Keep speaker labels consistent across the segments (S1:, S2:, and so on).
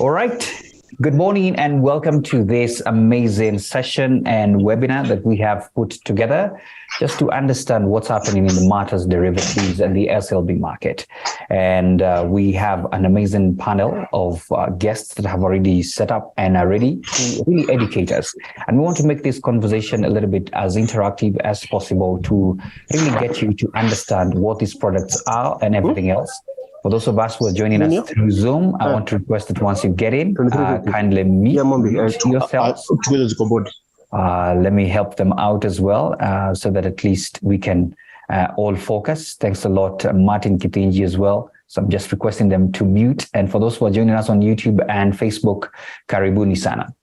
S1: All right. Good morning and welcome to this amazing session and webinar that we have put together just to understand what's happening in the matters derivatives and the SLB market. And we have an amazing panel of guests that have already set up and are ready to really educate us. And we want to make this conversation a little bit as interactive as possible to really get you to understand what these products are and everything else. For those of us who are joining us through Zoom, I want to request that once you get in, kindly mute yourselves. Let me help them out as well, so that at least we can all focus. Thanks a lot, Martin Kitinji as well. So I'm just requesting them to mute. And for those who are joining us on YouTube and Facebook, karibuni sana.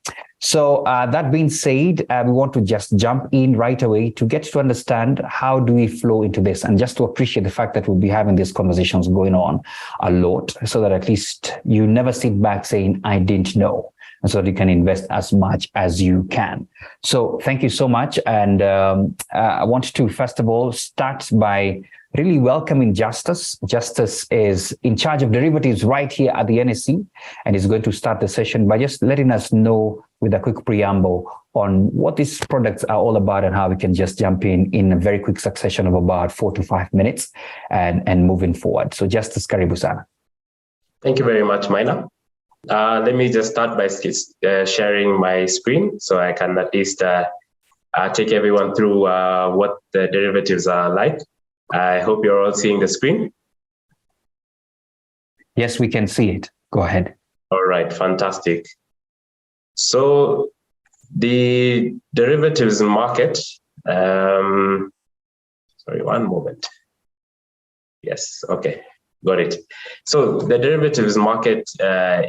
S1: So that being said, we want to just jump in right away to get to understand how do we flow into this, and just to appreciate the fact that we'll be having these conversations going on a lot, so that at least you never sit back saying, I didn't know, and so that you can invest as much as you can. So thank you so much. And I want to, first of all, start by really welcoming Justice. Justice is in charge of derivatives right here at the NSE, and is going to start the session by just letting us know with a quick preamble on what these products are all about and how we can just jump in a very quick succession of about 4 to 5 minutes and moving forward. So Justice, karibu sana.
S2: Thank you very much, Maina. Let me just start by sharing my screen so I can at least take everyone through what the derivatives are like. I hope you're all seeing the screen.
S1: Yes, we can see it. Go ahead.
S2: All right, fantastic. So the derivatives market, sorry, one moment. Yes, okay, got it. So the derivatives market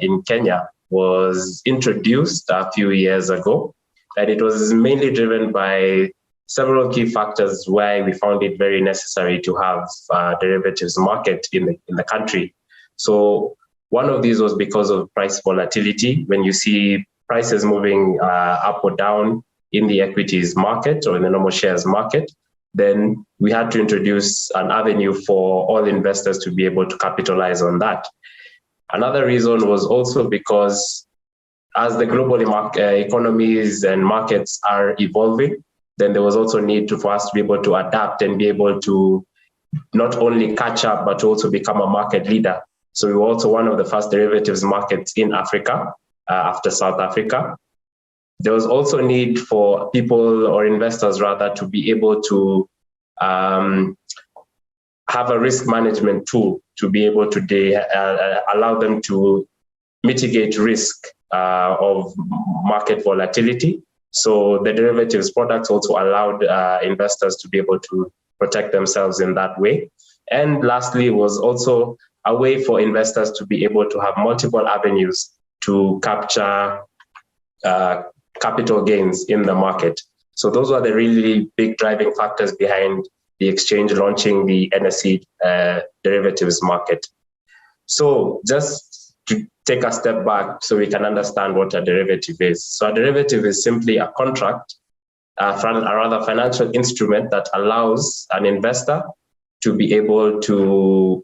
S2: in Kenya was introduced a few years ago, and it was mainly driven by several key factors why we found it very necessary to have a derivatives market in the country. So one of these was because of price volatility. When you see prices moving up or down in the equities market or in the normal shares market, then we had to introduce an avenue for all investors to be able to capitalize on that. Another reason was also because as the global economies and markets are evolving, then there was also need for us to be able to adapt and be able to not only catch up, but also become a market leader. So we were also one of the first derivatives markets in Africa, after South Africa. There was also need for people or investors rather to be able to have a risk management tool to be able to allow them to mitigate risk of market volatility. So the derivatives products also allowed investors to be able to protect themselves in that way. And lastly, was also a way for investors to be able to have multiple avenues to capture capital gains in the market. So those are the really big driving factors behind the exchange launching the NSE derivatives market. So just to take a step back so we can understand what a derivative is. So a derivative is simply a contract, a rather financial instrument that allows an investor to be able to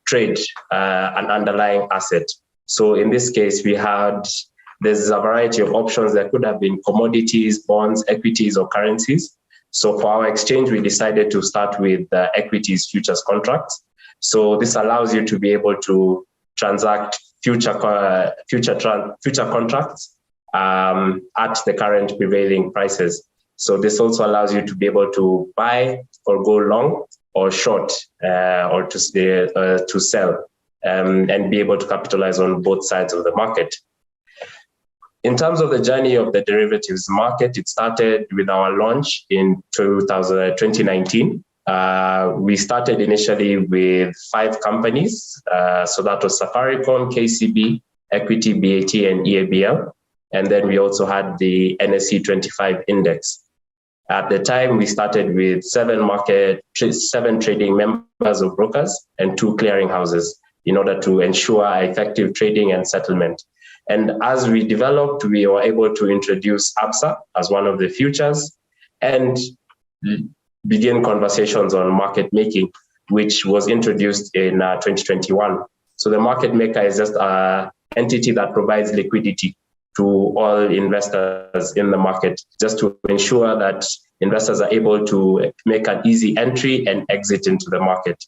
S2: trade an underlying asset. So in this case, there's a variety of options that could have been commodities, bonds, equities, or currencies. So for our exchange, we decided to start with equities futures contracts. So this allows you to be able to transact future contracts at the current prevailing prices. So this also allows you to be able to buy or go long or short or to sell and be able to capitalize on both sides of the market. In terms of the journey of the derivatives market, it started with our launch in 2019. We started initially with 5 companies. So that was Safaricom, KCB, Equity, BAT, and EABL. And then we also had the NSE 25 index. At the time, we started with 7 trading members of brokers and 2 clearing houses in order to ensure effective trading and settlement. And as we developed, we were able to introduce ABSA as one of the futures and begin conversations on market making. which was introduced in 2021. So the market maker is just an entity that provides liquidity to all investors in the market, just to ensure that investors are able to make an easy entry and exit into the market.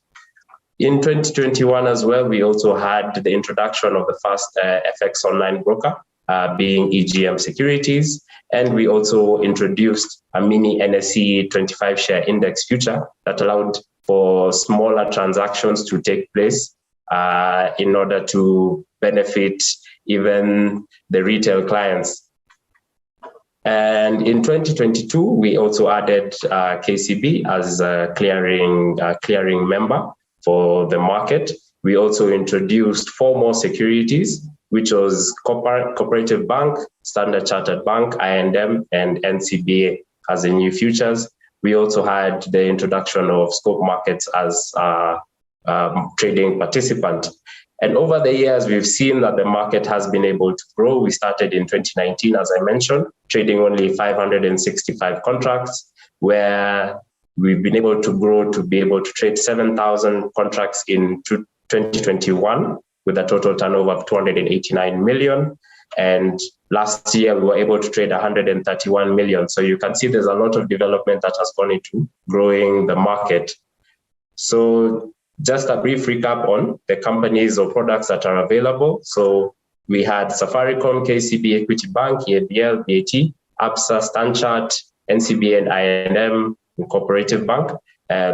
S2: In 2021 as well, we also had the introduction of the first FX online broker, being EGM Securities. And we also introduced a mini NSE 25 share index future that allowed for smaller transactions to take place in order to benefit even the retail clients. And in 2022, we also added KCB as a clearing member for the market. We also introduced 4 more securities, which was Cooperative Bank, Standard Chartered Bank, I&M, and NCBA as the new futures. We also had the introduction of Scope Markets as a trading participant. And over the years, we've seen that the market has been able to grow. We started in 2019, as I mentioned, trading only 565 contracts, where we've been able to grow to be able to trade 7,000 contracts in 2021 with a total turnover of 289 million. And last year, we were able to trade 131 million. So you can see there's a lot of development that has gone into growing the market. So just a brief recap on the companies or products that are available. So we had Safaricom, KCB, Equity Bank, EABL, BAT, ABSA, Stanchart, NCBA, and I&M, Cooperative Bank.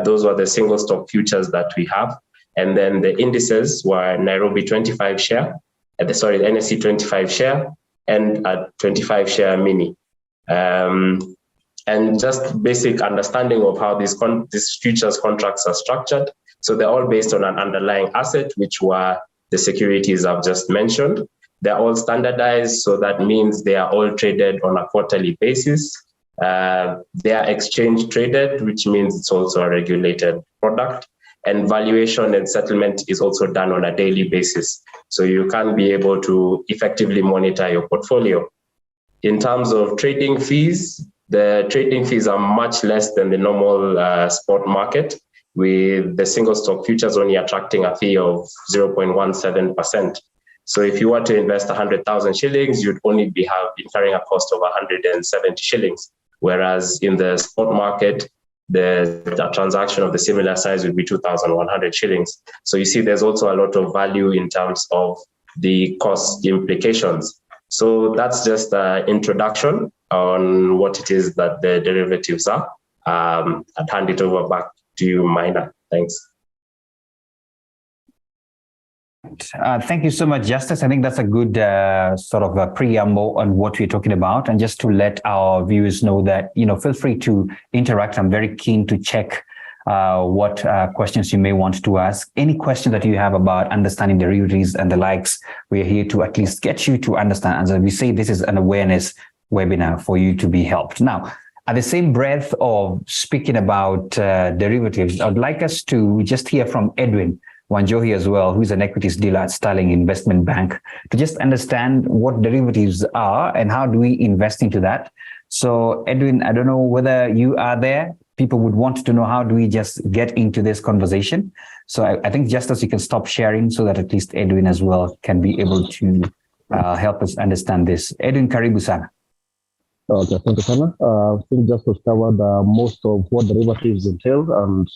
S2: Those were the single stock futures that we have. And then the indices were Nairobi 25 share, the NSE 25 share, and a 25 share mini. And just basic understanding of how these futures contracts are structured. So they're all based on an underlying asset, which were the securities I've just mentioned. They're all standardized, so that means they are all traded on a quarterly basis. They are exchange traded, which means it's also a regulated product. And valuation and settlement is also done on a daily basis. So you can be able to effectively monitor your portfolio. In terms of trading fees, the trading fees are much less than the normal spot market, with the single stock futures only attracting a fee of 0.17%. So if you were to invest 100,000 shillings, you'd only be incurring a cost of 170 shillings. Whereas in the spot market, the transaction of the similar size would be 2,100 shillings. So you see, there's also a lot of value in terms of the cost implications. So that's just an introduction on what it is that the derivatives are. I'd hand it over back to you, Maina. Thanks.
S1: Thank you so much, Justice. I think that's a good sort of a preamble on what we're talking about. And just to let our viewers know that, feel free to interact. I'm very keen to check what questions you may want to ask. Any question that you have about understanding derivatives and the likes, we're here to at least get you to understand. As we say, this is an awareness webinar for you to be helped. Now, at the same breath of speaking about derivatives, I'd like us to just hear from Edwin Wanjohi as well, who's an equities dealer at Sterling Investment Bank, to just understand what derivatives are and how do we invest into that. So Edwin, I don't know whether you are there. People would want to know how do we just get into this conversation. So I think just as you can stop sharing so that at least Edwin as well can be able to help us understand this. Edwin, karibu sana.
S3: Okay, thank you, Sana. I think just to cover most of what derivatives entail and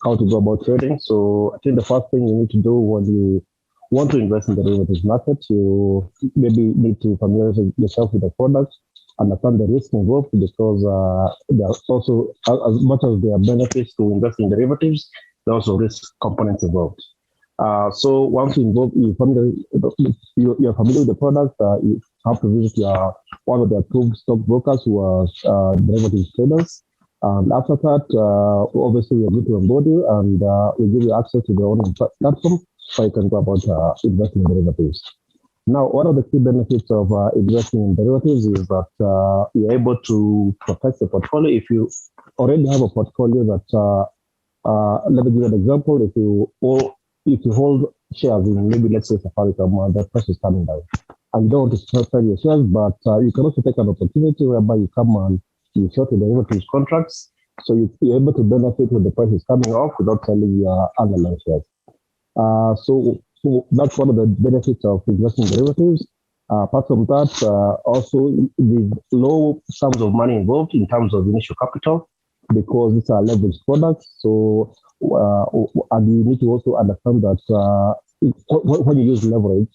S3: how to go about trading. So I think the first thing you need to do when you want to invest in the derivatives market, you maybe need to familiarize yourself with the product, understand the risk involved, because there are also, as much as there are benefits to invest in derivatives, there are also risk components involved. So once you're familiar with the product, you have to visit one of the approved stockbrokers who are derivatives traders. And after that, obviously, we're going to onboard you and we'll give you access to the online platform so you can go about investing in derivatives. Now, one of the key benefits of investing in derivatives is that you're able to protect the portfolio. If you already have a portfolio that, let me give you an example. If you hold shares in maybe, let's say, Safaricom, the price is coming down, and you don't want to sell your shares, but you can also take an opportunity whereby you come and you short the derivatives contracts, So you're able to benefit when the price is coming off without selling your underlying shares. So that's one of the benefits of investing in derivatives. Apart from that, also the low sums of money involved in terms of initial capital, because these are leveraged products. So, and you need to also understand that when you use leverage,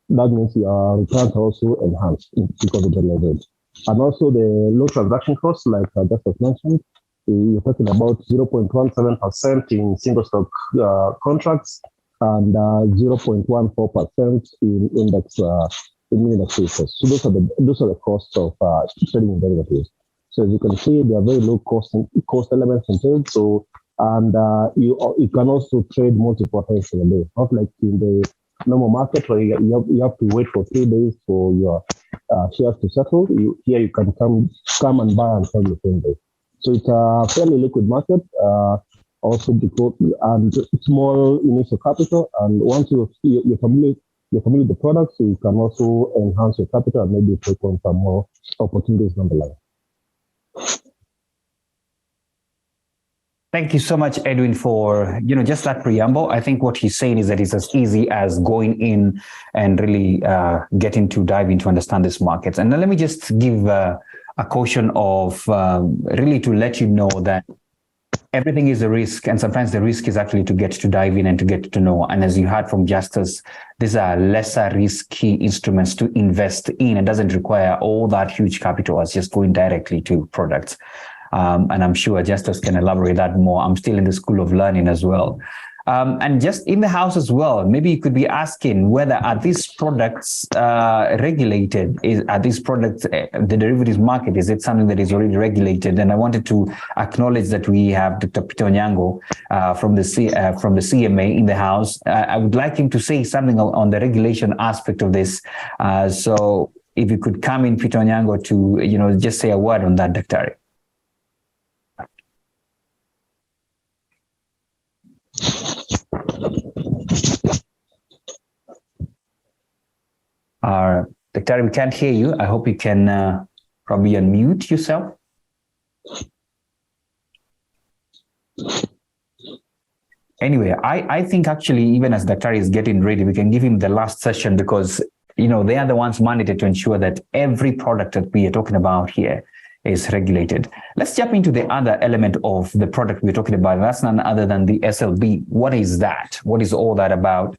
S3: that means your returns are also enhanced because of the leverage. And also the low transaction costs, like just as mentioned, you're talking about 0.17% in single stock contracts and 0.14% in index futures. So those are the costs of trading in derivatives. So as you can see, there are very low cost elements in trade. So you can also trade multiple times in a day, not like in the normal market where you have to wait for 3 days for your shares to settle. Here you can come and buy and sell the same day. So it's a fairly liquid market, also because and small initial capital. And once you're familiar with the products, so you can also enhance your capital and maybe take on some more opportunities down the line.
S1: Thank you so much, Edwin, for just that preamble. I think what he's saying is that it's as easy as going in and really getting to dive into understand this market. And then let me just give a caution of really to let you know that everything is a risk, and sometimes the risk is actually to get to dive in and to get to know. And as you heard from Justus, these are lesser risky instruments to invest in. It doesn't require all that huge capital as just going directly to products. And I'm sure Justus can elaborate that more. I'm still in the school of learning as well. And just in the house as well, maybe you could be asking whether are these products regulated? Are these products, the derivatives market, is it something that is already regulated? And I wanted to acknowledge that we have Dr. Peter Onyango from the CMA in the house. I would like him to say something on the regulation aspect of this. So if you could come in, Peter Onyango, to just say a word on that, Dr. Dr. we can't hear you. I hope you can probably unmute yourself. Anyway, I think actually, even as Dr. is getting ready, we can give him the last session because, they are the ones mandated to ensure that every product that we are talking about here is regulated. Let's jump into the other element of the product we're talking about. That's none other than the SLB. What is that? What is all that about?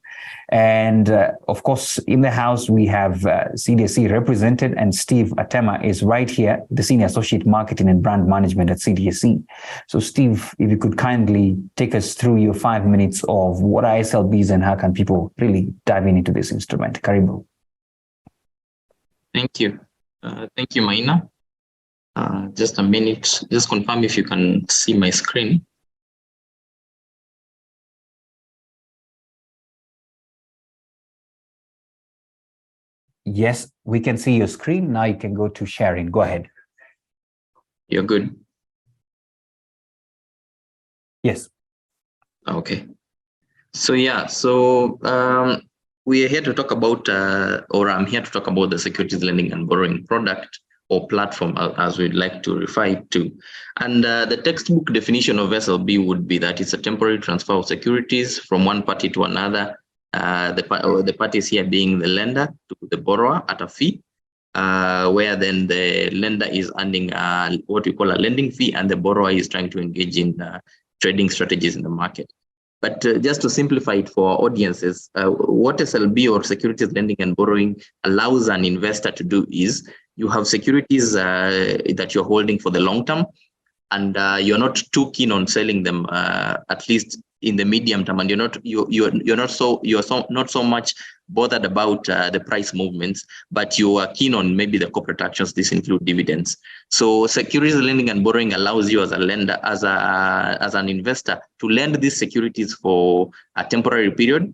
S1: And of course, in the house, we have CDSC represented, and Steve Atema is right here, the Senior Associate Marketing and Brand Management at CDSC. So Steve, if you could kindly take us through your 5 minutes of what are SLBs and how can people really dive into this instrument. Karibu.
S4: Thank you. Thank you, Maina. Just a minute, just confirm if you can see my screen.
S1: Yes, we can see your screen. Now you can go to sharing. Go ahead.
S4: You're good?
S1: Yes.
S4: Okay. So yeah, we are here to talk about, or I'm here to talk about the securities lending and borrowing product or platform, as we'd like to refer it to. And the textbook definition of SLB would be that it's a temporary transfer of securities from one party to another, the parties here being the lender to the borrower at a fee, where then the lender is earning what we call a lending fee, and the borrower is trying to engage in trading strategies in the market. But just to simplify it for our audiences, what SLB or securities lending and borrowing allows an investor to do is you have securities that you're holding for the long term, and you're not too keen on selling them, at least in the medium term, and you're not so much bothered about the price movements, but you are keen on maybe the corporate actions. This include dividends. So securities lending and borrowing allows you as a lender, as an investor, to lend these securities for a temporary period.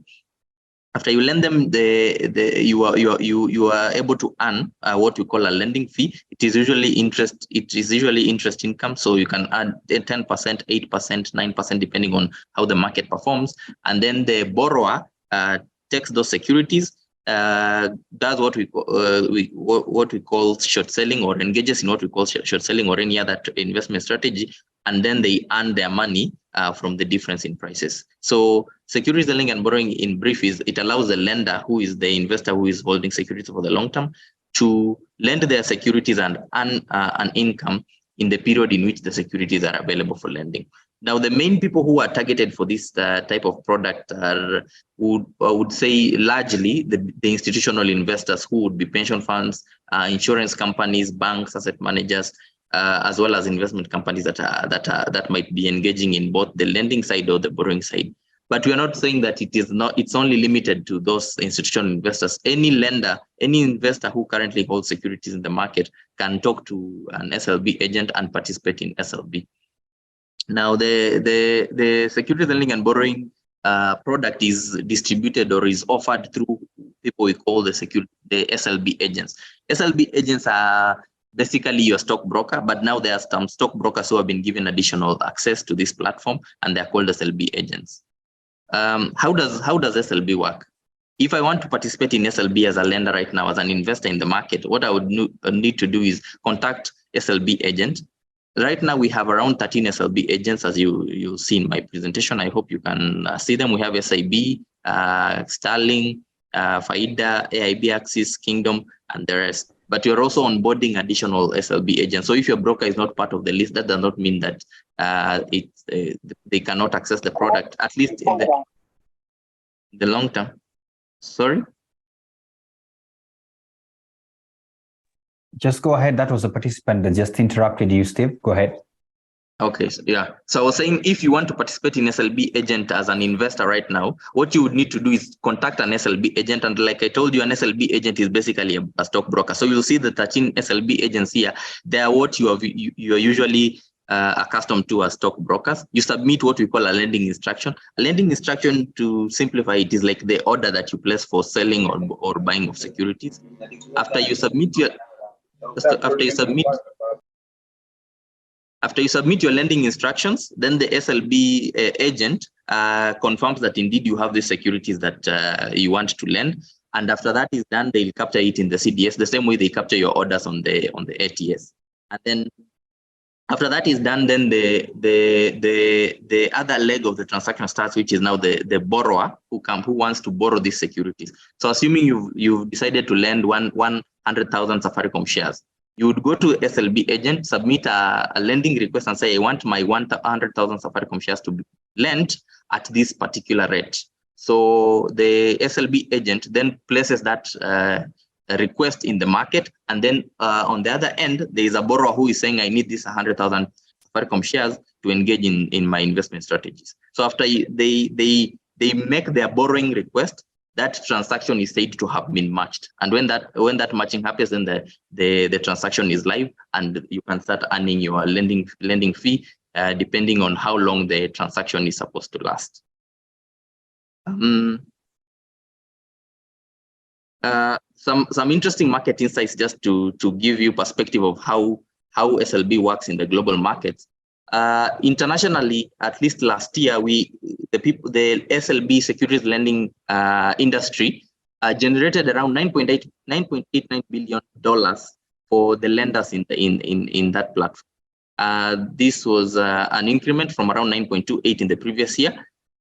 S4: After you lend them, you are able to earn what we call a lending fee. It is usually interest. It is usually interest income. So you can add 10%, 8%, 9%, depending on how the market performs. And then the borrower takes those securities, does what we call short selling, or engages in what we call short selling or any other investment strategy, and then they earn their money from the difference in prices. So securities lending and borrowing in brief is it allows the lender, who is the investor who is holding securities for the long term, to lend their securities and earn an income in the period in which the securities are available for lending. Now, the main people who are targeted for this type of product are, would say, largely the institutional investors, who would be pension funds, insurance companies, banks, asset managers, as well as investment companies that might be engaging in both the lending side or the borrowing side. But we are not saying that it's only limited to those institutional investors. Any lender, any investor who currently holds securities in the market can talk to an SLB agent and participate in SLB. Now, the securities lending and borrowing product is distributed or is offered through people we call the SLB agents. SLB agents are basically your stockbroker, but now there are some stockbrokers who have been given additional access to this platform, and they're called SLB agents. How does SLB work? If I want to participate in SLB as a lender right now, as an investor in the market, what I would need to do is contact SLB agent. Right now, we have around 13 SLB agents, as you see in my presentation. I hope you can see them. We have SIB, Sterling, Faida, AIB Axis, Kingdom, and the rest. But you're also onboarding additional SLB agents. So if your broker is not part of the list, that does not mean that they cannot access the product, at least in the long term. Sorry?
S1: Just go ahead. That was a participant that just interrupted you, Steve. Go ahead.
S4: Okay, so yeah. So I was saying, if you want to participate in SLB agent as an investor right now, what you would need to do is contact an SLB agent. And like I told you, an SLB agent is basically a stockbroker. So you'll see the 13 SLB agents here. They are what you are usually accustomed to as stockbrokers. You submit what we call a lending instruction. A lending instruction, to simplify it, is like the order that you place for selling or buying of securities. After you submit your lending instructions, then the SLB agent confirms that indeed you have the securities that you want to lend. And after that is done, they'll capture it in the CDS, the same way they capture your orders on the ATS. And then after that is done, then the other leg of the transaction starts, which is now the borrower who wants to borrow these securities. So assuming you've decided to lend 100,000 Safaricom shares, you would go to SLB agent, submit a lending request and say, I want my 100,000 Safaricom shares to be lent at this particular rate. So the SLB agent then places that request in the market. And then on the other end, there is a borrower who is saying, I need this 100,000 Safaricom shares to engage in my investment strategies. So after they make their borrowing request, that transaction is said to have been matched. And when that matching happens, then the transaction is live, and you can start earning your lending fee depending on how long the transaction is supposed to last. Some interesting market insights just to give you perspective of how SLB works in the global markets. Internationally, at least last year, the SLB securities lending industry generated around $9.89 billion for the lenders in that platform. This was an increment from around 9.28 in the previous year.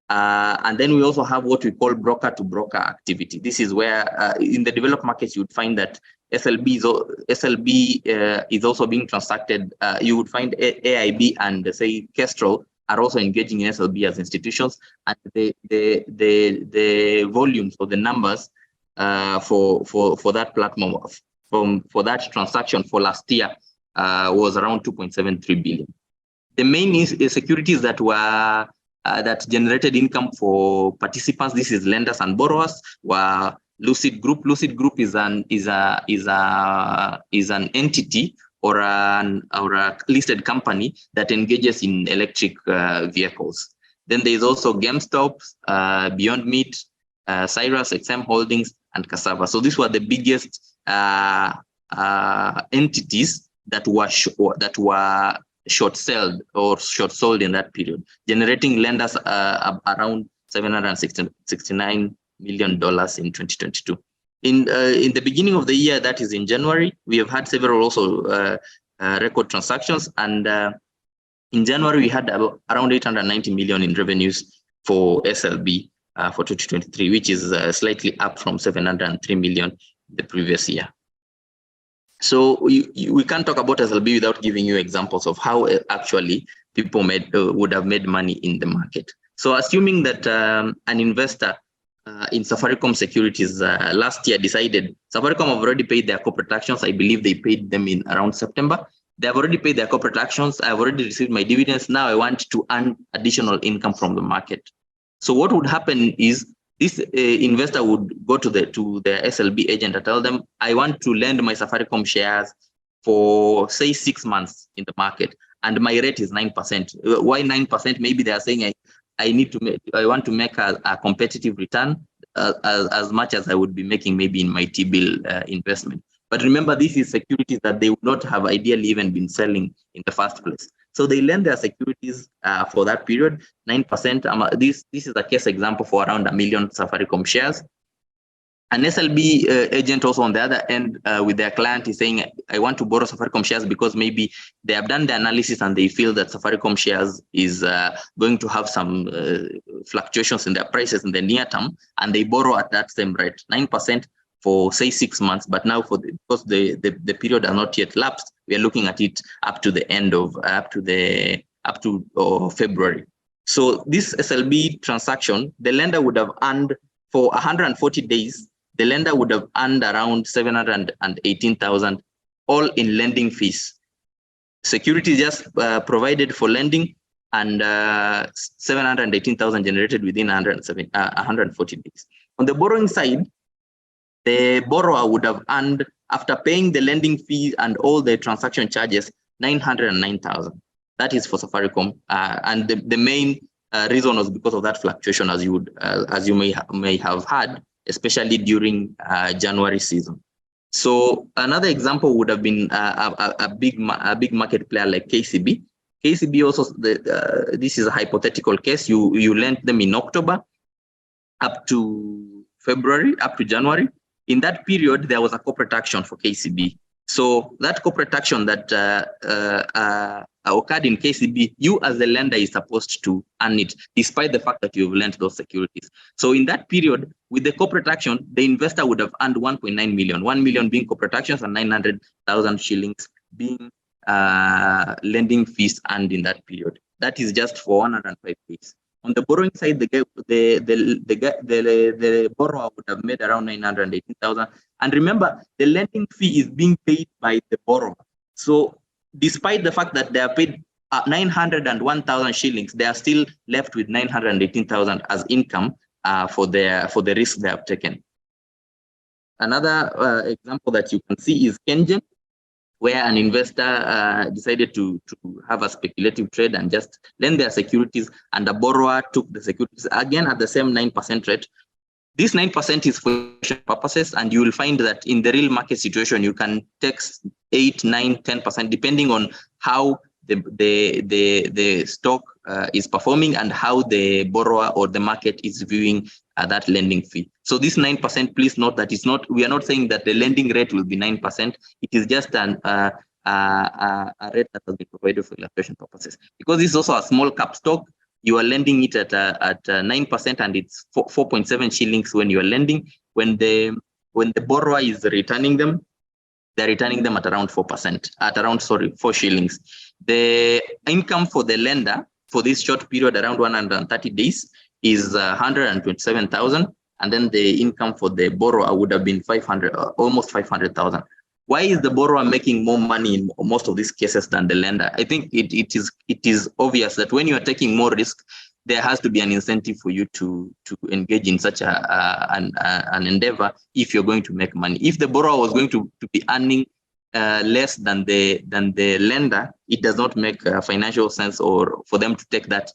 S4: And then we also have what we call broker-to-broker activity. This is where in the developed markets, you would find that SLB is also being transacted. You would find AIB and, say, Kestrel are also engaging in SLB as institutions. And the volumes or the numbers for that platform, for that transaction for last year was around 2.73 billion. The main securities that were that generated income for participants, this is lenders and borrowers, were Lucid Group. Lucid Group is an entity or a listed company that engages in electric vehicles. Then there is also GameStop, Beyond Meat, Cyrus, XM Holdings, and Cassava. So these were the biggest entities that were short sold in that period, generating lenders around $769 million in 2022. In the beginning of the year, that is in January, we have had several also record transactions, and In January, we had around 890 million in revenues for SLB for 2023, which is slightly up from 703 million the previous year. So we can't talk about SLB without giving you examples of how actually people would have made money in the market. So assuming that an investor in Safaricom Securities last year decided, Safaricom have already paid their corporate actions. I believe they paid them in around September. They have already paid their corporate actions. I've already received my dividends. Now I want to earn additional income from the market. So what would happen is this investor would go to the SLB agent and tell them, I want to lend my Safaricom shares for say 6 months in the market, and my rate is 9%. Why 9%? Maybe they are saying I want to make a competitive return as much as I would be making maybe in my T-bill investment. But remember, this is securities that they would not have ideally even been selling in the first place. So they lend their securities for that period, 9%. This is a case example for around 1 million Safaricom shares. An SLB agent also on the other end with their client is saying, I want to borrow Safaricom shares because maybe they have done the analysis and they feel that Safaricom shares is going to have some fluctuations in their prices in the near term, and they borrow at that same rate, 9%. For say 6 months, but now because the period are not yet lapsed, we are looking at it up to the end of February. So this SLB transaction, the lender would have earned for 140 days. The lender would have earned around 718,000, all in lending fees. Security just provided for lending, and 718,000 generated within 140 days. On the borrowing side, the borrower would have earned, after paying the lending fee and all the transaction charges, 909,000. That is for Safaricom, and the main reason was because of that fluctuation, as you may have had, especially during January season. So another example would have been a big market player like KCB. KCB also, this is a hypothetical case. You lent them in October up to February, up to January. In that period, there was a corporate action for KCB. So that corporate action that occurred in KCB, you as the lender is supposed to earn it, despite the fact that you've lent those securities. So in that period, with the corporate action, the investor would have earned 1.9 million, 1 million being corporate actions and 900,000 shillings being lending fees earned in that period. That is just for 105 days. On the borrowing side, the borrower would have made around 918,000. And remember, the lending fee is being paid by the borrower. So despite the fact that they are paid 901,000 shillings, they are still left with 918,000 as income for the risk they have taken. Another example that you can see is Kengen, where an investor decided to have a speculative trade and just lend their securities, and the borrower took the securities again at the same 9% rate. This 9% is for purposes, and you will find that in the real market situation, you can take 8, 9, 10%, depending on how the stock is performing and how the borrower or the market is viewing that lending fee. So this 9%, please note that it's not, we are not saying that the lending rate will be 9%. It is just a rate that has been provided for illustration purposes. Because this is also a small cap stock, you are lending it at 9%, and it's 4.7 shillings when you are lending. When the borrower is returning them, they're returning them at around 4%, at around 4 shillings. The income for the lender for this short period, around 130 days, is 127,000, and then the income for the borrower would have been 500, almost 500,000. Why is the borrower making more money in most of these cases than the lender? I think it is obvious that when you are taking more risk, there has to be an incentive for you to engage in such an endeavor if you're going to make money. If the borrower was going to be earning less than the lender, it does not make financial sense or for them to take that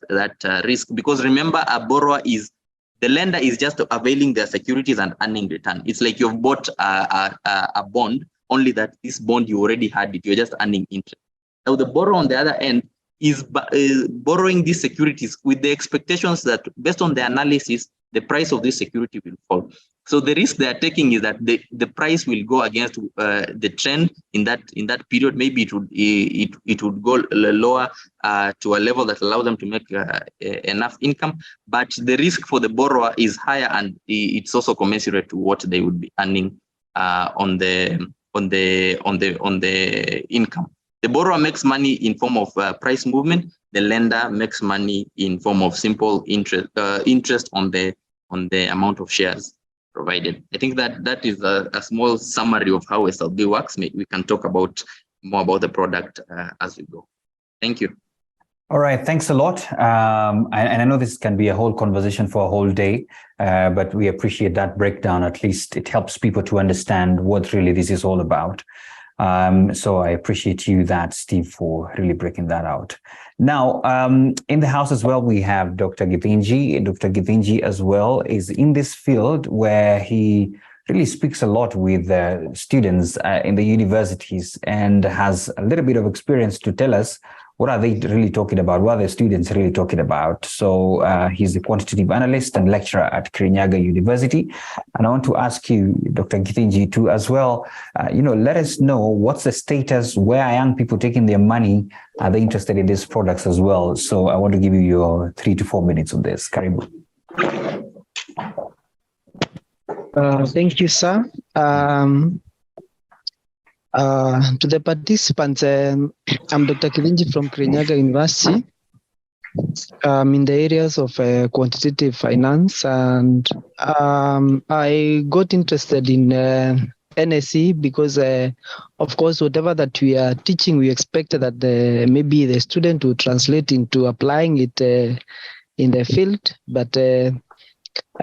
S4: risk. Because remember, the lender is just availing their securities and earning return. It's like you've bought a bond, only that this bond you already had it, you're just earning interest. Now the borrower on the other end is borrowing these securities with the expectations that based on the analysis, the price of this security will fall. So the risk they are taking is that the price will go against the trend in that period. Maybe it would go lower to a level that allows them to make enough income, but the risk for the borrower is higher, and it's also commensurate to what they would be earning on the income. The borrower makes money in form of price movement. The lender makes money in form of simple interest on the amount of shares provided. I think that is a small summary of how SLB works. We can talk more about the product as we go. Thank you.
S1: All right, thanks a lot. And I know this can be a whole conversation for a whole day, but we appreciate that breakdown. At least it helps people to understand what really this is all about. So I appreciate you that, Steve, for really breaking that out. Now, in the house as well, we have Dr. Githinji. Dr. Githinji as well is in this field where he really speaks a lot with students in the universities and has a little bit of experience to tell us what are they really talking about, what are the students really talking about. So he's a quantitative analyst and lecturer at Kirinyaga University. And I want to ask you, Dr. Githinji, too, as well, let us know what's the status, where are young people taking their money? Are they interested in these products as well? So I want to give you your 3 to 4 minutes on this. Karibu.
S5: Thank you, sir. To the participants, I'm Dr. Githinji from Kirinyaga University. In the areas of quantitative finance, and I got interested in NSE because, of course, whatever that we are teaching, we expect that maybe the student will translate into applying it in the field, but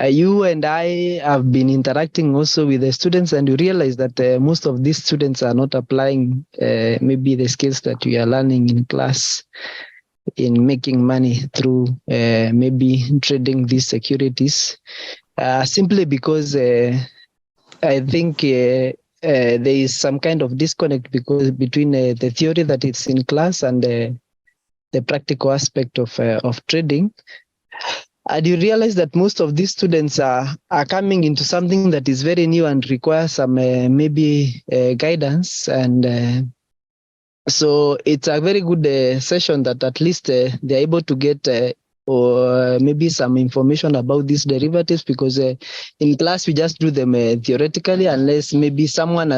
S5: you and I have been interacting also with the students, and you realize that most of these students are not applying maybe the skills that we are learning in class in making money through maybe trading these securities, simply because I think there is some kind of disconnect between the theory that is in class and the practical aspect of trading. And you realize that most of these students are coming into something that is very new and requires some maybe guidance. And so it's a very good session that at least they're able to get or maybe some information about these derivatives, because in class we just do them theoretically, unless maybe someone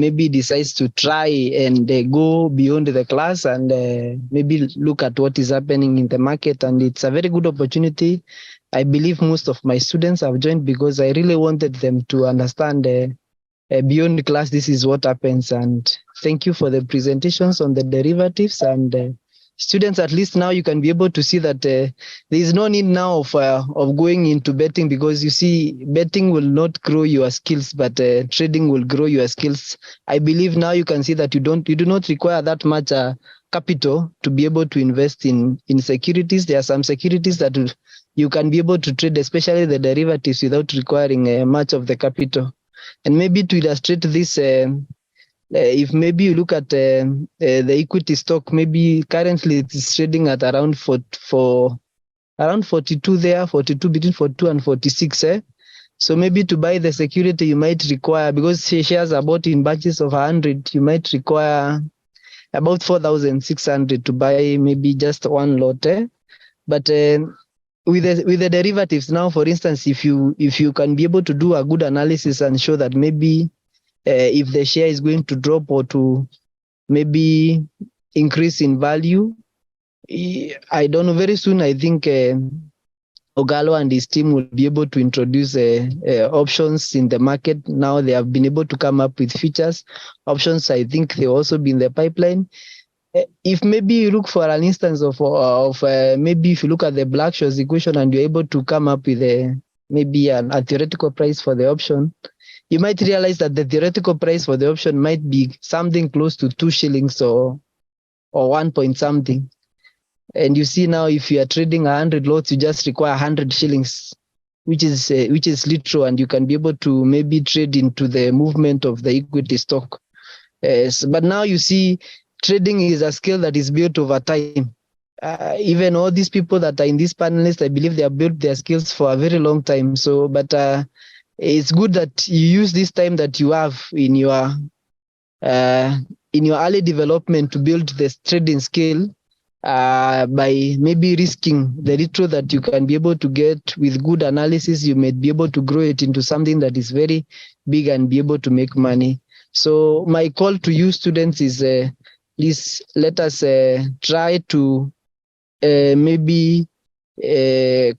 S5: maybe decides to try and go beyond the class and maybe look at what is happening in the market. And it's a very good opportunity. I believe most of my students have joined because I really wanted them to understand beyond class, this is what happens. And thank you for the presentations on the derivatives. And students, at least now you can be able to see that there is no need now of going into betting, because you see, betting will not grow your skills, but trading will grow your skills. I believe now you can see that you do not require that much capital to be able to invest in securities. There are some securities that you can be able to trade, especially the derivatives, without requiring much of the capital. And maybe to illustrate this, if maybe you look at the equity stock, maybe currently it is trading at around around 42 there, 42, between 42 and 46. So maybe to buy the security, you might require, because shares are bought in batches of 100, you might require about 4,600 to buy maybe just one lot. But with the derivatives now, for instance, if you can be able to do a good analysis and show that maybe if the share is going to drop or to maybe increase in value, I don't know, very soon I think Ogalo and his team will be able to introduce options in the market. Now they have been able to come up with futures options. I think they also be in the pipeline. If maybe you look for an instance of maybe if you look at the Black-Scholes equation and you're able to come up with maybe a theoretical price for the option, you might realize that the theoretical price for the option might be something close to 2 shillings or 1 point something. And you see now, if you are trading 100 lots, you just require 100 shillings, which is literal, and you can be able to maybe trade into the movement of the equity stock. But now you see, trading is a skill that is built over time. Even all these people that are in this panelist, I believe they have built their skills for a very long time. So, but it's good that you use this time that you have in your early development to build this trading skill by maybe risking the little that you can be able to get with good analysis. You may be able to grow it into something that is very big and be able to make money. So my call to you students is please let us try to maybe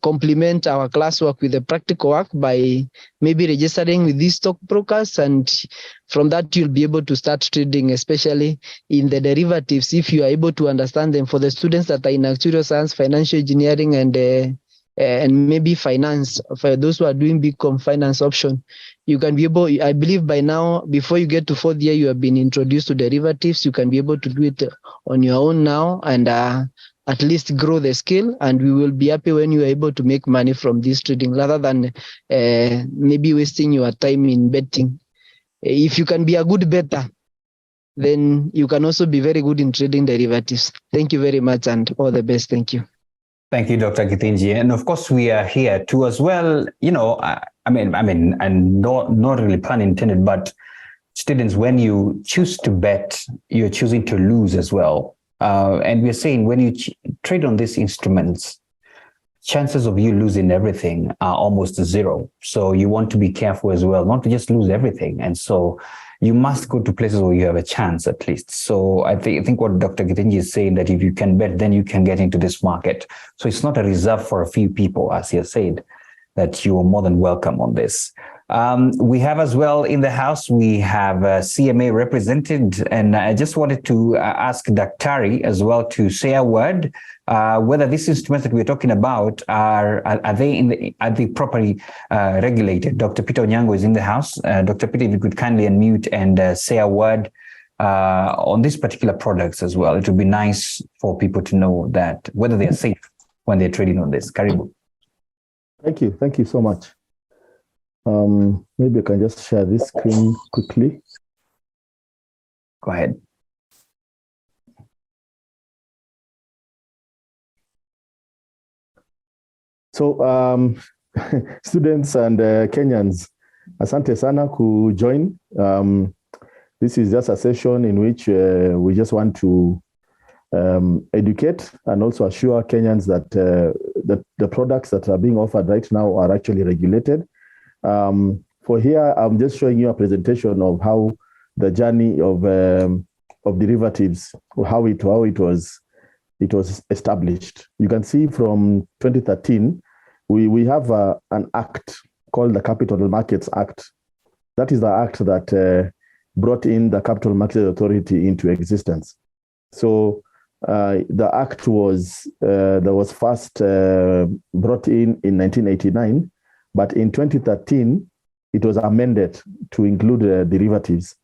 S5: complement our classwork with the practical work by maybe registering with these stockbrokers, and from that you'll be able to start trading, especially in the derivatives, if you are able to understand them. For the students that are in actuarial science, financial engineering, and maybe finance, for those who are doing BCom finance option, you can be able, I believe by now, before you get to fourth year, you have been introduced to derivatives. You can be able to do it on your own now, and at least grow the skill, and we will be happy when you are able to make money from this trading rather than maybe wasting your time in betting. If you can be a good bettor, then you can also be very good in trading derivatives. Thank you very much, and all the best. Thank you.
S1: Thank you, Dr. Githinji. And of course, we are here to as well, and not really pun intended, but students, when you choose to bet, you're choosing to lose as well. And we're saying when you trade on these instruments, chances of you losing everything are almost zero. So you want to be careful as well, not to just lose everything. And so you must go to places where you have a chance at least. So I think what Dr. Githinji is saying, that if you can bet, then you can get into this market. So it's not a reserve for a few people, as he has said, that you are more than welcome on this. We have as well in the house, we have CMA represented, and I just wanted to ask Daktari as well to say a word, whether these instruments that we're talking about are they properly regulated. Dr. Peter Onyango is in the house. Dr. Peter, if you could kindly unmute and say a word on these particular products as well. It would be nice for people to know that whether they are safe when they're trading on this. Karibu.
S3: Thank you so much. Maybe I can just share this screen quickly.
S1: Go ahead.
S3: So, students and Kenyans, asante sana ku join. This is just a session in which we just want to educate and also assure Kenyans that the products that are being offered right now are actually regulated. For here, I'm just showing you a presentation of how the journey of derivatives, how it was established. You can see from 2013, we have an act called the Capital Markets Act. That is the act that brought in the Capital Markets Authority into existence. So the act was first brought in 1989, but in 2013 it was amended to include derivatives.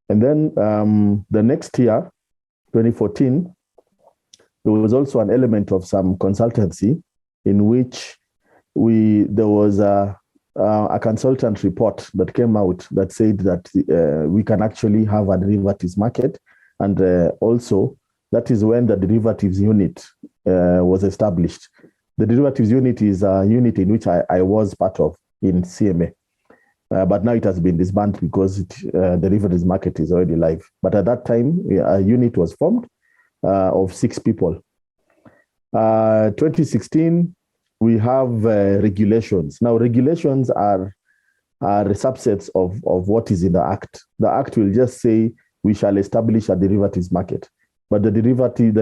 S3: And then the next year, 2014, there was also an element of some consultancy in which there was a consultant report that came out that said that we can actually have a derivatives market, and also that is when the derivatives unit was established. The derivatives unit is a unit in which I was part of in CMA, but now it has been disbanded because the derivatives market is already live. But at that time, a unit was formed of 6 people. 2016, we have regulations. Now, regulations are subsets of what is in the Act. The Act will just say we shall establish a derivatives market, but the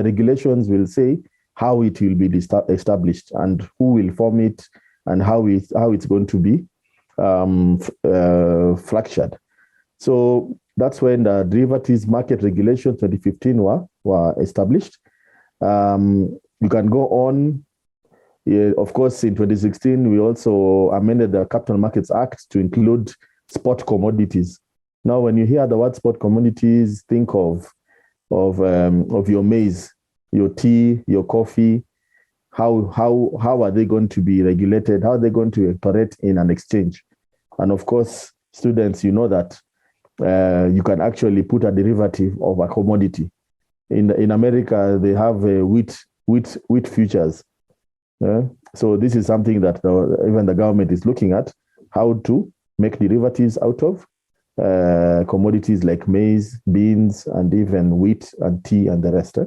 S3: regulations will say how it will be established and who will form it and how it's going to be fractured. So that's when the derivatives market regulations 2015 were established. You can go on. Of course, in 2016, we also amended the Capital Markets Act to include spot commodities. Now, when you hear the word spot commodities, think of your maize, your tea, your coffee. How are they going to be regulated? How are they going to operate in an exchange? And of course, students, you know that you can actually put a derivative of a commodity. in America, they have wheat futures. So this is something that even the government is looking at, how to make derivatives out of commodities like maize, beans, and even wheat and tea and the rest.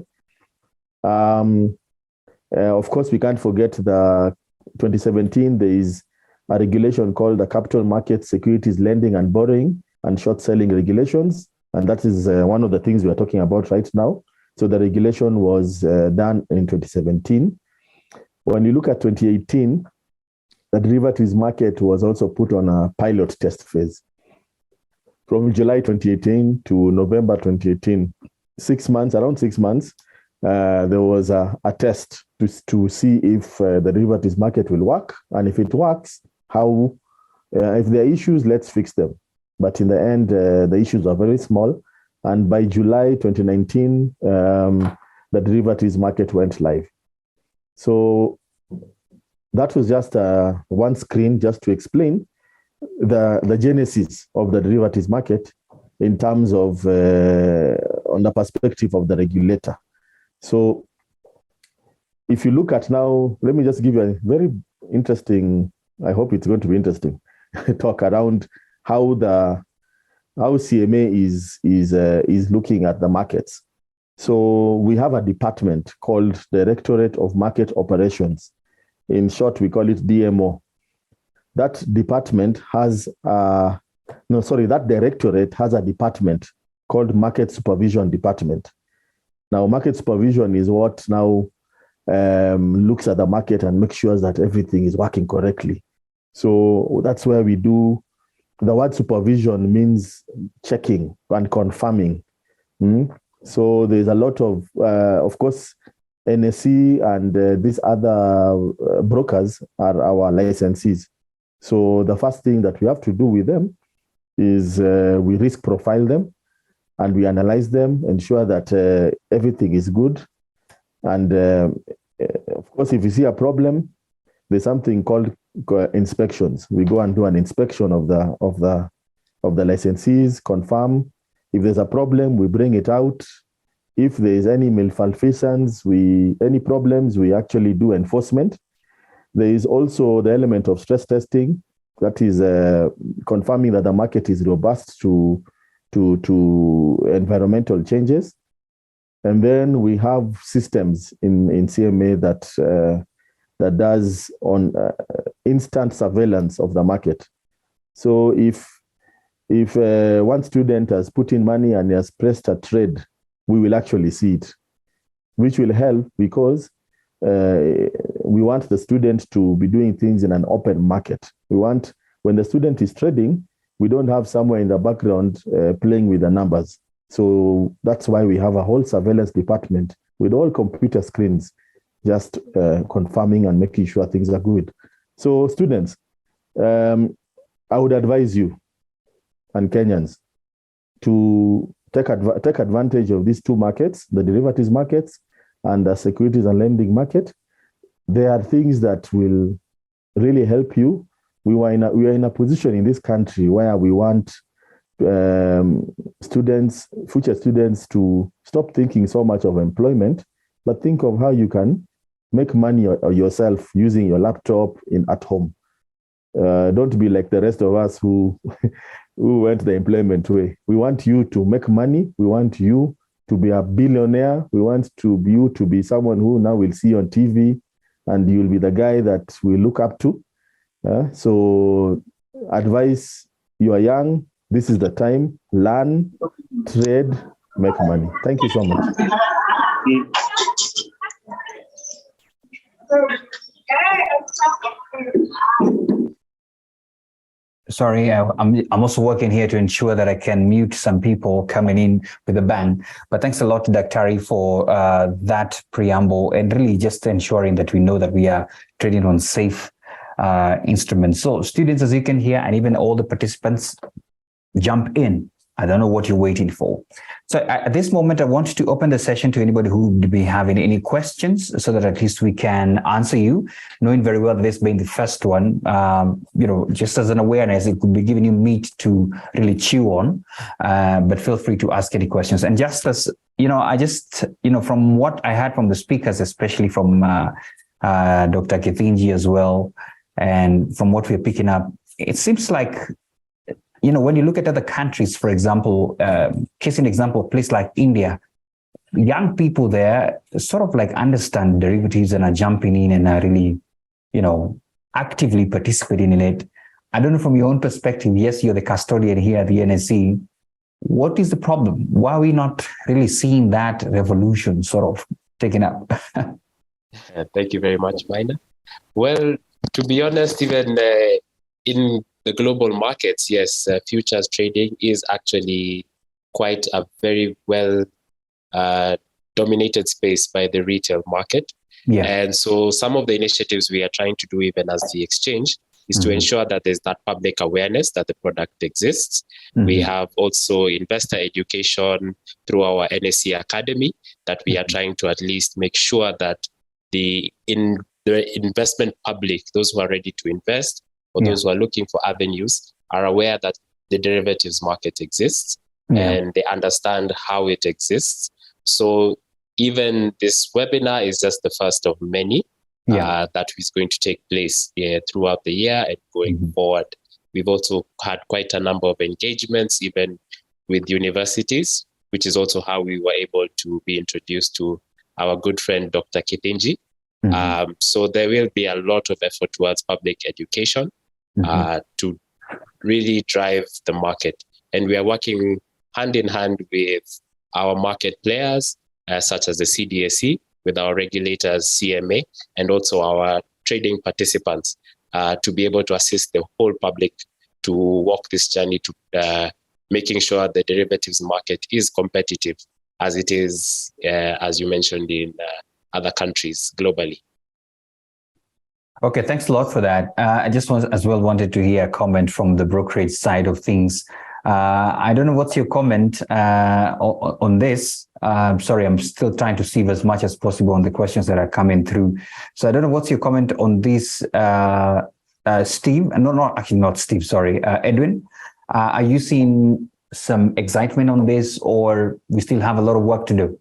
S3: Of course, we can't forget the 2017, there is a regulation called the Capital Market Securities Lending and Borrowing and Short Selling Regulations. And that is one of the things we are talking about right now. So the regulation was done in 2017. When you look at 2018, the derivatives market was also put on a pilot test phase. From July 2018 to November 2018, around 6 months, there was a test to see if the derivatives market will work. And if it works, how, if there are issues, let's fix them. But in the end, the issues are very small. And by July 2019, the derivatives market went live. So that was just one screen just to explain the genesis of the derivatives market in terms of on the perspective of the regulator. So if you look at now, let me just give you a very interesting, I hope it's going to be interesting, talk around how CMA is looking at the markets. So we have a department called Directorate of Market Operations. In short, we call it DMO. That department has that directorate has a department called Market Supervision Department. Now, market supervision is what now looks at the market and makes sure that everything is working correctly. So that's where we do, the word supervision means checking and confirming. So there's a lot of course, NSE and these other brokers are our licensees. So the first thing that we have to do with them is we risk profile them and we analyze them, ensure that everything is good. And of course, if you see a problem, there's something called inspections. We go and do an inspection of the licensees, confirm. If there's a problem, we bring it out. If there is any malfeasance, any problems, we actually do enforcement. There is also the element of stress testing, that is confirming that the market is robust to environmental changes. And then we have systems in CMA that does on instant surveillance of the market. So if one student has put in money and has pressed a trade, we will actually see it, which will help because we want the student to be doing things in an open market. We want, when the student is trading, we don't have somewhere in the background playing with the numbers. So that's why we have a whole surveillance department with all computer screens, just confirming and making sure things are good. So students, I would advise you and Kenyans to take advantage of these two markets, the derivatives markets and the securities and lending market. There are things that will really help you. We are in a position in this country where we want future students to stop thinking so much of employment, but think of how you can make money yourself using your laptop at home. Don't be like the rest of us who went the employment way. We want you to make money. We want you to be a billionaire. We want you to be someone who now will see on TV, and you'll be the guy that we look up to. So advice, you are young. This is the time. Learn, trade, make money. Thank you so much.
S1: Sorry, I'm also working here to ensure that I can mute some people coming in with a bang. But thanks a lot to Daktari for that preamble and really just ensuring that we know that we are trading on safe instruments. So students, as you can hear, and even all the participants, jump in. I don't know what you're waiting for. So at this moment, I want to open the session to anybody who would be having any questions so that at least we can answer you, knowing very well this being the first one, just as an awareness, it could be giving you meat to really chew on, but feel free to ask any questions. And just as, from what I heard from the speakers, especially from Dr. Kithinji as well, and from what we're picking up, it seems like, when you look at other countries, for example, case in example, a place like India, young people there sort of like understand derivatives and are jumping in and are really, actively participating in it. I don't know, from your own perspective, yes, you're the custodian here at the NSE. What is the problem? Why are we not really seeing that revolution sort of taken up?
S2: Thank you very much, Mina. Well, to be honest, even in the global markets, yes, futures trading is actually quite a very well dominated space by the retail market. Yeah. And so some of the initiatives we are trying to do even as the exchange is to ensure that there's that public awareness that the product exists. We have also investor education through our NSE Academy that we are trying to at least make sure that the investment public, those who are ready to invest, or those who are looking for avenues, are aware that the derivatives market exists and they understand how it exists. So even this webinar is just the first of many that is going to take place throughout the year and going forward. We've also had quite a number of engagements, even with universities, which is also how we were able to be introduced to our good friend, Dr. Kithinji. So there will be a lot of effort towards public education to really drive the market. And we are working hand in hand with our market players, such as the CDSE, with our regulators, CMA, and also our trading participants, to be able to assist the whole public to walk this journey to making sure the derivatives market is competitive as it is, as you mentioned, in other countries globally.
S1: Okay, thanks a lot for that. I just wanted to hear a comment from the brokerage side of things. I don't know what's your comment on this. Sorry, I'm still trying to sieve as much as possible on the questions that are coming through. So I don't know what's your comment on this, Steve? Not Steve, sorry, Edwin. Are you seeing some excitement on this, or we still have a lot of work to do?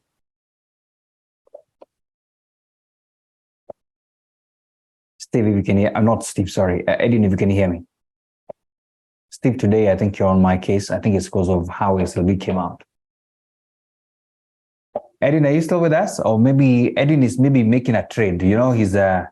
S1: Steve, if you can hear, not Steve, sorry, Edwin, if you can hear me. Steve, today, I think you're on my case. I think it's because of how SLB came out. Edwin, are you still with us? Or maybe Edwin is making a trade. He's a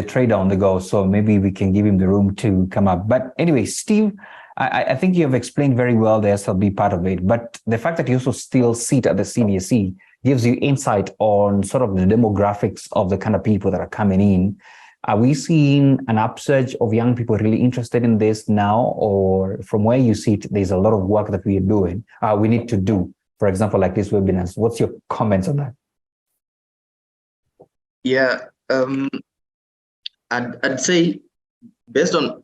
S1: trader on the go, so maybe we can give him the room to come up. But anyway, Steve, I think you have explained very well the SLB part of it, but the fact that you also still sit at the CDSE gives you insight on sort of the demographics of the kind of people that are coming in. Are we seeing an upsurge of young people really interested in this now, or from where you sit, there's a lot of work that we are doing, we need to do, for example, like this webinar? What's your comments on that?
S4: Yeah, I'd say based on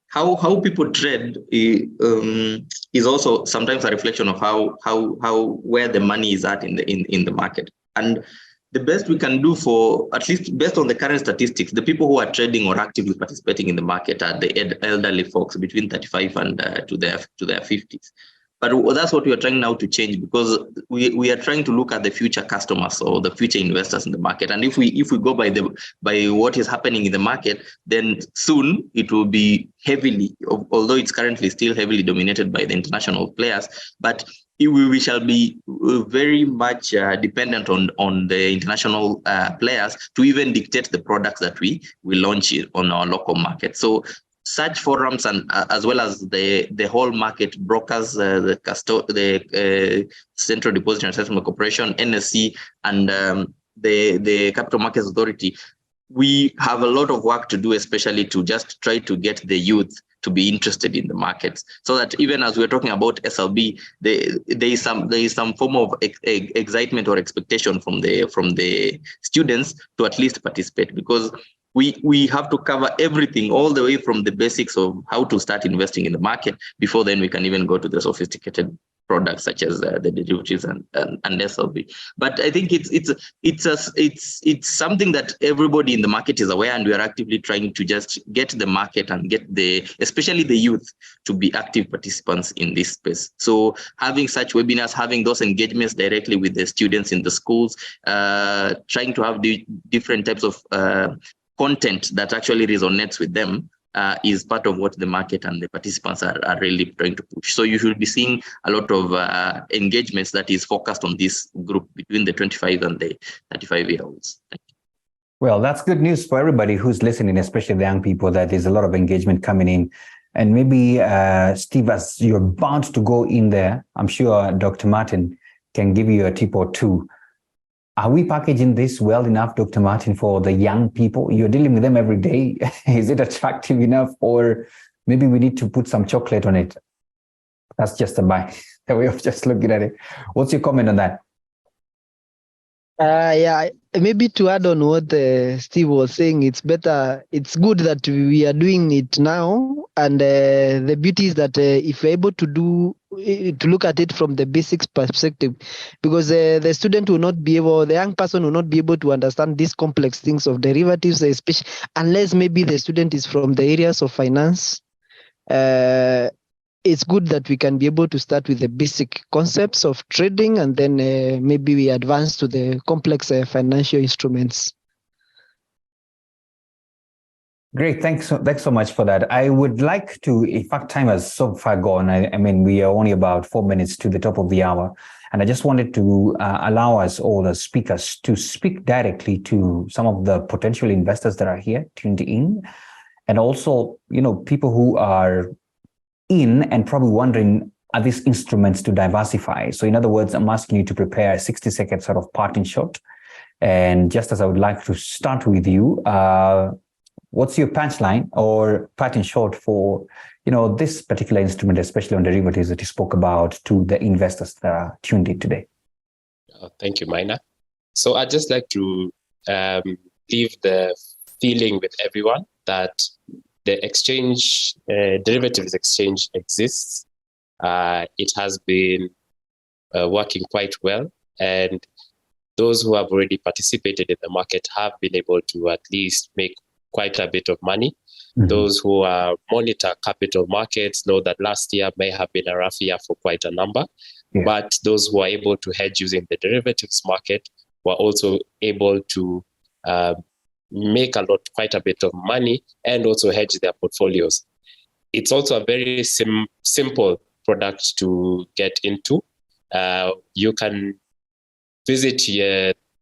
S4: how people trade is also sometimes a reflection of how where the money is at in the market. And the best we can do, for at least based on the current statistics, the people who are trading or actively participating in the market are the elderly folks between 35 and to their 50s. But that's what we are trying now to change, because we are trying to look at the future customers or the future investors in the market. And if we go by what is happening in the market, then soon it will be heavily, although it's currently still heavily dominated by the international players, but we shall be very much dependent on the international players to even dictate the products that we launch on our local market. So such forums, and as well as the whole market brokers, the Central Depository and Settlement Corporation, NSE, and the Capital Markets Authority, we have a lot of work to do, especially to just try to get the youth to be interested in the markets, so that even as we're talking about SLB, there is some form of excitement or expectation from the students to at least participate, because we have to cover everything all the way from the basics of how to start investing in the market. Before then, we can even go to the sophisticated products such as the derivatives and SLB. But I think it's something that everybody in the market is aware, and we are actively trying to just get the market and get especially the youth to be active participants in this space. So having such webinars, having those engagements directly with the students in the schools, trying to have the different types of content that actually resonates with them is part of what the market and the participants are really trying to push. So you should be seeing a lot of engagements that is focused on this group between the 25 and the 35-year-olds.
S1: Well, that's good news for everybody who's listening, especially the young people, that there's a lot of engagement coming in. And maybe, Steve, as you're bound to go in there, I'm sure Dr. Martin can give you a tip or two. Are we packaging this well enough, Dr. Martin, for the young people? You're dealing with them every day. Is it attractive enough? Or maybe we need to put some chocolate on it? That's just a way of just looking at it. What's your comment on that?
S5: Yeah, maybe to add on what Steve was saying, it's good that we are doing it now. And the beauty is that if we're able to look at it from the basics perspective, because the student will not be able, the young person will not be able to understand these complex things of derivatives, especially unless maybe the student is from the areas of finance. It's good that we can be able to start with the basic concepts of trading, and then maybe we advance to the complex financial instruments.
S1: Great, thanks so much for that. I would like to, in fact, time has so far gone. I mean, we are only about 4 minutes to the top of the hour. And I just wanted to allow us, all the speakers, to speak directly to some of the potential investors that are here tuned in. And also, people who are in and probably wondering, are these instruments to diversify? So in other words, I'm asking you to prepare a 60-second sort of parting shot. And just as I would like to start with you, what's your punchline or parting shot for, this particular instrument, especially on derivatives that you spoke about, to the investors that are tuned in today?
S2: Thank you, Maina. So I'd just like to leave the feeling with everyone that the exchange, derivatives exchange exists. It has been working quite well, and those who have already participated in the market have been able to at least make quite a bit of money. Mm-hmm. Those who monitor capital markets know that last year may have been a rough year for quite a number, but those who are able to hedge using the derivatives market were also able to make quite a bit of money and also hedge their portfolios. It's also a very simple product to get into. You can visit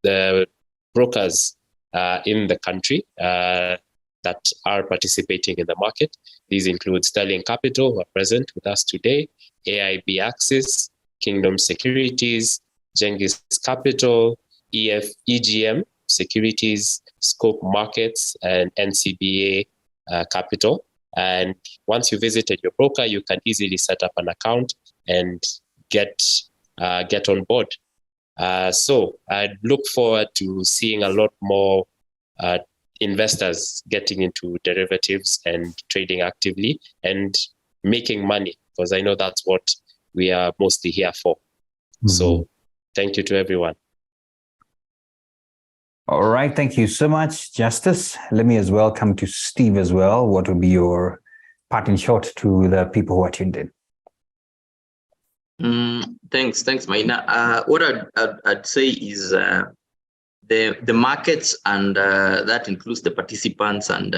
S2: the brokers in the country that are participating in the market. These include Sterling Capital, who are present with us today, AIB Axis, Kingdom Securities, Genghis Capital, EGM Securities, Scope Markets, and NCBA Capital. And once you visited your broker, you can easily set up an account and get on board. So I look forward to seeing a lot more investors getting into derivatives and trading actively and making money, because I know that's what we are mostly here for. Mm-hmm. So thank you to everyone.
S1: All right. Thank you so much, Justice. Let me as well come to Steve as well. What would be your parting shot to the people who are tuned in?
S4: Thanks, Maina. What I'd say is the markets, and that includes the participants and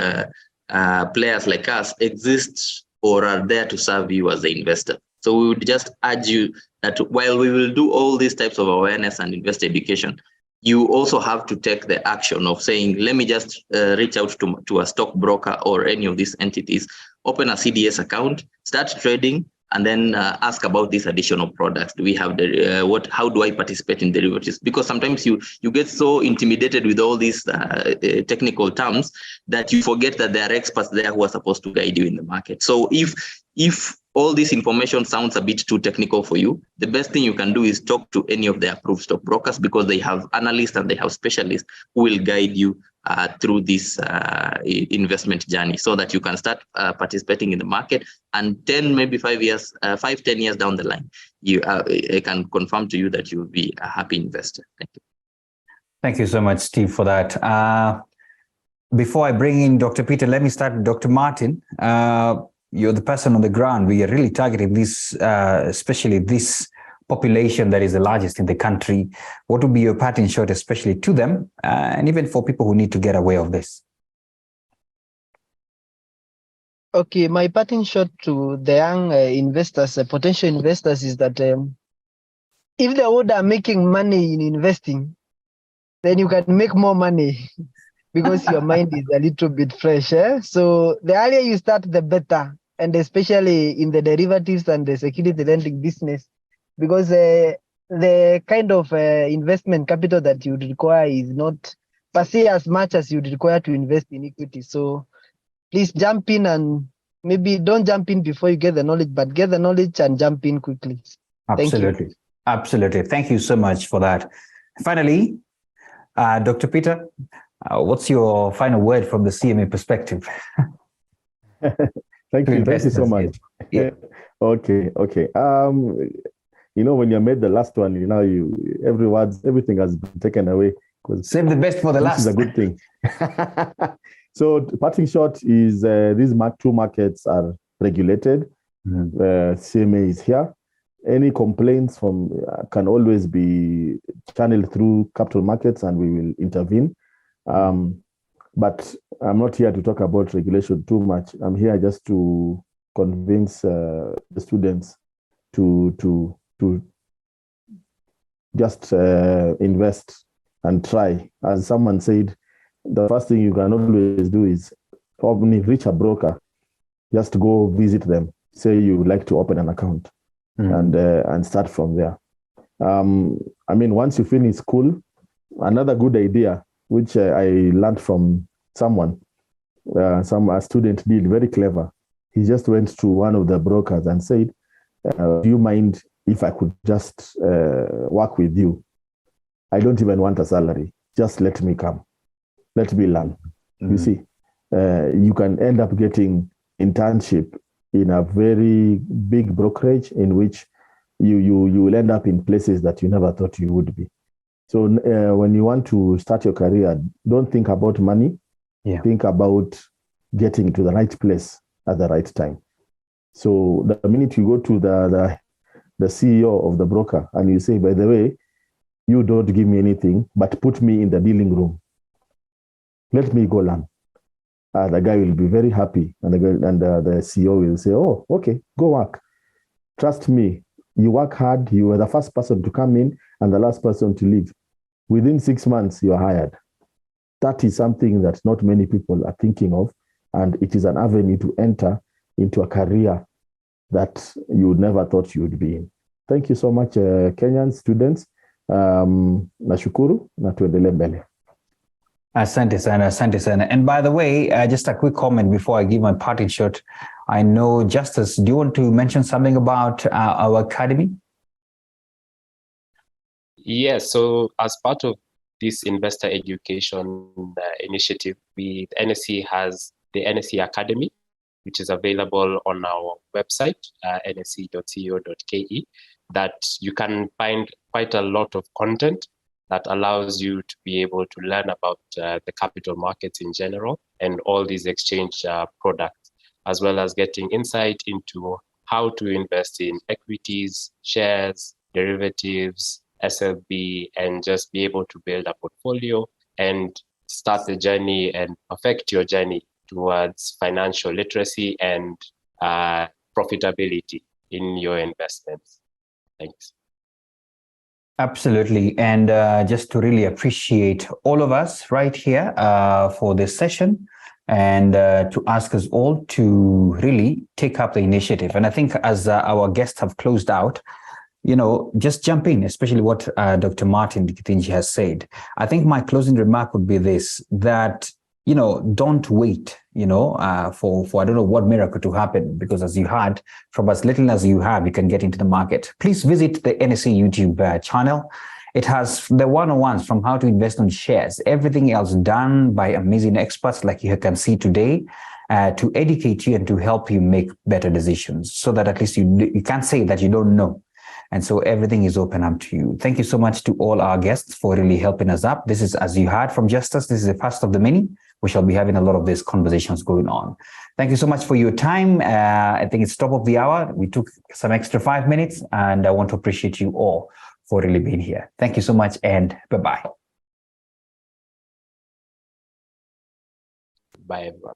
S4: players like us, exist or are there to serve you as the investor. So we would just urge you that while we will do all these types of awareness and investor education, you also have to take the action of saying, let me just reach out to a stockbroker or any of these entities, open a CDS account, start trading, and then ask about these additional products. Do we have how do I participate in derivatives? Because sometimes you get so intimidated with all these technical terms that you forget that there are experts there who are supposed to guide you in the market. So if all this information sounds a bit too technical for you, the best thing you can do is talk to any of the approved stockbrokers, because they have analysts and they have specialists who will guide you through this investment journey, so that you can start participating in the market, and 10 years down the line, I can confirm to you that you will be a happy investor. Thank you.
S1: Thank you so much, Steve, for that. Before I bring in Dr. Peter, let me start with Dr. Martin. You're the person on the ground. We are really targeting this, especially this population that is the largest in the country. What would be your parting shot, especially to them, and even for people who need to get aware of this?
S5: Okay, my parting shot to the young investors, potential investors, is that if they would are making money in investing, then you can make more money because your mind is a little bit fresh. So the earlier you start, the better, and especially in the derivatives and the security lending business, because the kind of investment capital that you would require is not per se as much as you'd require to invest in equity. So please jump in, and maybe don't jump in before you get the knowledge, but get the knowledge and jump in quickly.
S1: Absolutely.
S5: Thank you.
S1: Absolutely. Thank you so much for that. Finally, Dr. Peter, what's your final word from the CMA perspective?
S3: Thank you so much.
S1: Yeah.
S3: Okay. When you made the last one, everything has been taken away.
S1: Save the best for the last.
S3: This is a good thing. So parting shot is these two markets are regulated. CMA is here. Any complaints can always be channeled through capital markets, and we will intervene. But I'm not here to talk about regulation too much. I'm here just to convince the students to just invest and try. As someone said, the first thing you can always do is reach a broker. Just go visit them. Say you would like to open an account. And start from there. Once you finish school, another good idea, which I learned from someone, a student did, very clever. He just went to one of the brokers and said, do you mind if I could just work with you? I don't even want a salary. Just let me come. Let me learn. You see, you can end up getting internship in a very big brokerage in which you will end up in places that you never thought you would be. So when you want to start your career, don't think about money. Yeah. Think about getting to the right place at the right time. So the minute you go to the CEO of the broker and you say, by the way, you don't give me anything, but put me in the dealing room. Let me go learn. The guy will be very happy, and the CEO will say, oh, okay, go work. Trust me, you work hard, you are the first person to come in and the last person to leave. Within 6 months, you are hired. That is something that not many people are thinking of, and it is an avenue to enter into a career that you never thought you would be in. Thank you so much, Kenyan students. Nashukuru na tuendelee mbele.
S1: Asante sana. And by the way, just a quick comment before I give my parting shot. I know, Justice, do you want to mention something about our academy?
S2: Yes, so as part of this investor education initiative, the NSE has the NSE Academy, which is available on our website, nsc.co.ke, that you can find quite a lot of content that allows you to be able to learn about the capital markets in general and all these exchange products, as well as getting insight into how to invest in equities, shares, derivatives, SLB, and just be able to build a portfolio and start the journey and perfect your journey towards financial literacy and profitability in your investments. Thanks.
S1: Absolutely. And just to really appreciate all of us right here for this session, and to ask us all to really take up the initiative. And I think as our guests have closed out, just jump in, especially what Dr. Martin Kitinji has said. I think my closing remark would be this, that don't wait, for I don't know what miracle to happen, because as you heard, from as little as you have, you can get into the market. Please visit the NSE YouTube channel It has the one-on-ones from how to invest on shares, everything else done by amazing experts like you can see today, to educate you and to help you make better decisions, so that at least you can't say that you don't know. And so everything is open up to you. Thank you so much to all our guests for really helping us up. This is, as you heard from Justus, this is the first of the many. We shall be having a lot of these conversations going on. Thank you so much for your time. I think it's top of the hour. We took some extra 5 minutes, and I want to appreciate you all for really being here. Thank you so much, and bye-bye.
S6: Bye, everyone.